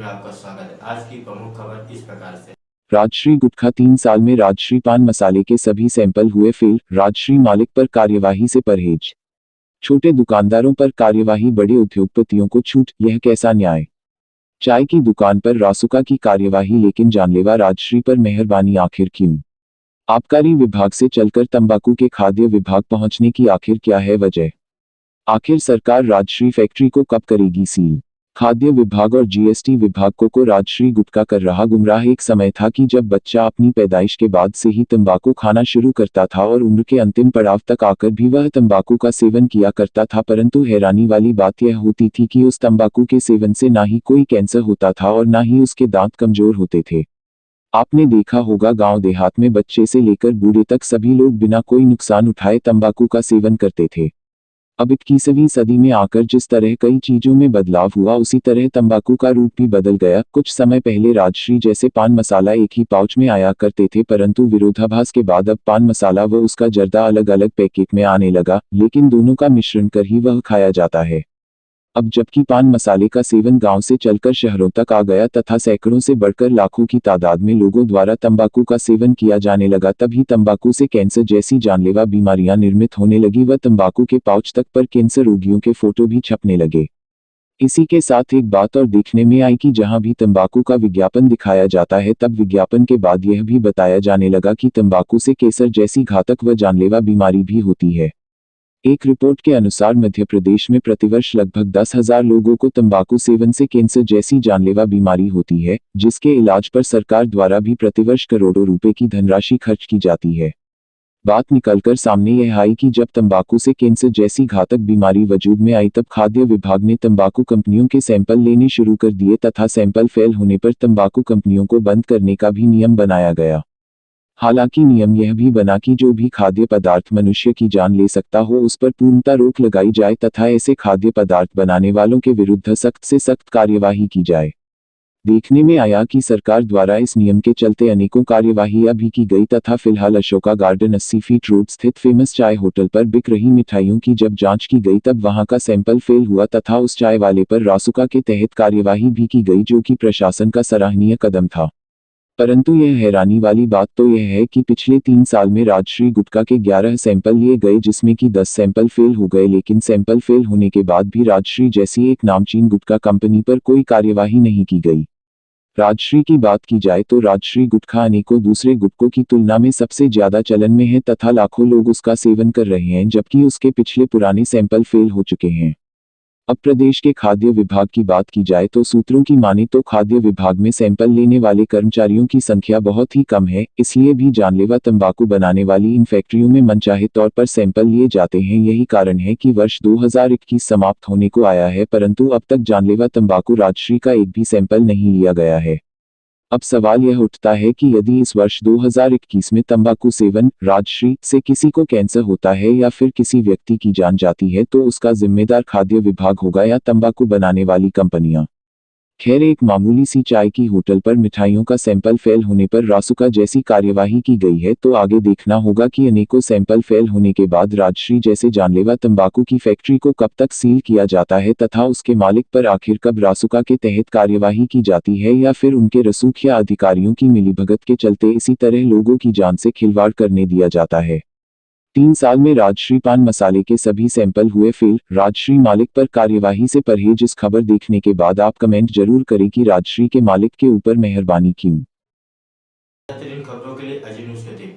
आपका स्वागत है। आज की प्रमुख खबर इस प्रकार से। राजश्री गुटखा 3 साल में राजश्री पान मसाले के सभी सैंपल हुए फेल, राजश्री मालिक पर कार्यवाही से परहेज। छोटे दुकानदारों पर कार्यवाही, बड़े उद्योगपतियों को छूट, यह कैसा न्याय। चाय की दुकान पर रासुका की कार्यवाही लेकिन जानलेवा राजश्री पर मेहरबानी आखिर क्यों। आबकारी विभाग से चलकर तंबाकू के खाद्य विभाग पहुंचने की आखिर क्या है वजह। आखिर सरकार राजश्री फैक्ट्री को कब करेगी सील। खाद्य विभाग और जीएसटी विभाग को राजश्री गुटखा कर रहा गुमराह। एक समय था कि जब बच्चा अपनी पैदाइश के बाद से ही तंबाकू खाना शुरू करता था और उम्र के अंतिम पड़ाव तक आकर भी वह तंबाकू का सेवन किया करता था, परंतु हैरानी वाली बात यह होती थी कि उस तंबाकू के सेवन से ना ही कोई कैंसर होता था और ना ही उसके दांत कमजोर होते थे। आपने देखा होगा गांव देहात में बच्चे से लेकर बूढ़े तक सभी लोग बिना कोई नुकसान उठाए तंबाकू का सेवन करते थे। अब 21वीं सदी में आकर जिस तरह कई चीजों में बदलाव हुआ उसी तरह तंबाकू का रूप भी बदल गया। कुछ समय पहले राजश्री जैसे पान मसाला एक ही पाउच में आया करते थे, परंतु विरोधाभास के बाद अब पान मसाला व उसका जर्दा अलग अलग पैकेट में आने लगा, लेकिन दोनों का मिश्रण कर ही वह खाया जाता है। अब जबकि पान मसाले का सेवन गांव से चलकर शहरों तक आ गया तथा सैकड़ों से बढ़कर लाखों की तादाद में लोगों द्वारा तंबाकू का सेवन किया जाने लगा, तभी तंबाकू से कैंसर जैसी जानलेवा बीमारियां निर्मित होने लगी व तंबाकू के पाउच तक पर कैंसर रोगियों के फोटो भी छपने लगे। इसी के साथ एक बात और देखने में आई कि जहां भी तंबाकू का विज्ञापन दिखाया जाता है तब विज्ञापन के बाद यह भी बताया जाने लगा कि तंबाकू से कैंसर जैसी घातक व जानलेवा बीमारी भी होती है। एक रिपोर्ट के अनुसार मध्य प्रदेश में प्रतिवर्ष लगभग 10,000 लोगों को तंबाकू सेवन से कैंसर जैसी जानलेवा बीमारी होती है, जिसके इलाज पर सरकार द्वारा भी प्रतिवर्ष करोड़ों रुपए की धनराशि खर्च की जाती है। बात निकलकर सामने यह आई कि जब तंबाकू से कैंसर जैसी घातक बीमारी वजूद में आई तब खाद्य विभाग ने तंबाकू कंपनियों के सैंपल लेने शुरू कर दिए तथा सैंपल फेल होने पर तंबाकू कंपनियों को बंद करने का भी नियम बनाया गया। हालांकि नियम यह भी बना कि जो भी खाद्य पदार्थ मनुष्य की जान ले सकता हो उस पर पूर्णतः रोक लगाई जाए तथा ऐसे खाद्य पदार्थ बनाने वालों के विरुद्ध सख्त से सख्त कार्यवाही की जाए। देखने में आया कि सरकार द्वारा इस नियम के चलते अनेकों कार्यवाहियां भी की गई तथा फिलहाल अशोका गार्डन 80 फीट रोड स्थित फेमस चाय होटल पर बिक रही मिठाइयों की जब जांच की गई तब वहां का सैंपल फेल हुआ तथा उस चाय वाले पर रासुका के तहत कार्यवाही भी की गई, जो कि प्रशासन का सराहनीय कदम था। परंतु यह हैरानी वाली बात तो यह है कि पिछले 3 साल में राजश्री गुटखा के 11 सैंपल लिए गए जिसमें कि 10 सैंपल फेल हो गए, लेकिन सैंपल फेल होने के बाद भी राजश्री जैसी एक नामचीन गुटखा कंपनी पर कोई कार्यवाही नहीं की गई। राजश्री की बात की जाए तो राजश्री गुटखा अनेकों दूसरे गुटखों की तुलना में सबसे ज्यादा चलन में है तथा लाखों लोग उसका सेवन कर रहे हैं, जबकि उसके पिछले पुराने सैंपल फेल हो चुके हैं। अब प्रदेश के खाद्य विभाग की बात की जाए तो सूत्रों की माने तो खाद्य विभाग में सैंपल लेने वाले कर्मचारियों की संख्या बहुत ही कम है, इसलिए भी जानलेवा तंबाकू बनाने वाली इन फैक्ट्रियों में मनचाहे तौर पर सैंपल लिए जाते हैं। यही कारण है कि वर्ष 2021 समाप्त होने को आया है परंतु अब तक जानलेवा तंबाकू राजश्री का एक भी सैंपल नहीं लिया गया है। अब सवाल यह उठता है कि यदि इस वर्ष 2021 में तंबाकू सेवन राजश्री से किसी को कैंसर होता है या फिर किसी व्यक्ति की जान जाती है तो उसका जिम्मेदार खाद्य विभाग होगा या तंबाकू बनाने वाली कंपनियां। खैर, एक मामूली सी चाय की होटल पर मिठाइयों का सैंपल फेल होने पर रासुका जैसी कार्यवाही की गई है, तो आगे देखना होगा कि अनेकों सैंपल फेल होने के बाद राजश्री जैसे जानलेवा तंबाकू की फैक्ट्री को कब तक सील किया जाता है तथा उसके मालिक पर आखिर कब रासुका के तहत कार्यवाही की जाती है, या फिर उनके रसूखिया अधिकारियों की मिलीभगत के चलते इसी तरह लोगों की जान से खिलवाड़ करने दिया जाता है। 3 साल में राजश्री पान मसाले के सभी सैंपल हुए फेल, राजश्री मालिक पर कार्यवाही से परहेज। इस खबर देखने के बाद आप कमेंट जरूर करें कि राजश्री के मालिक के ऊपर मेहरबानी क्यों। बेहतरीन खबरों के लिए अजीत न्यूज़ को देखिए।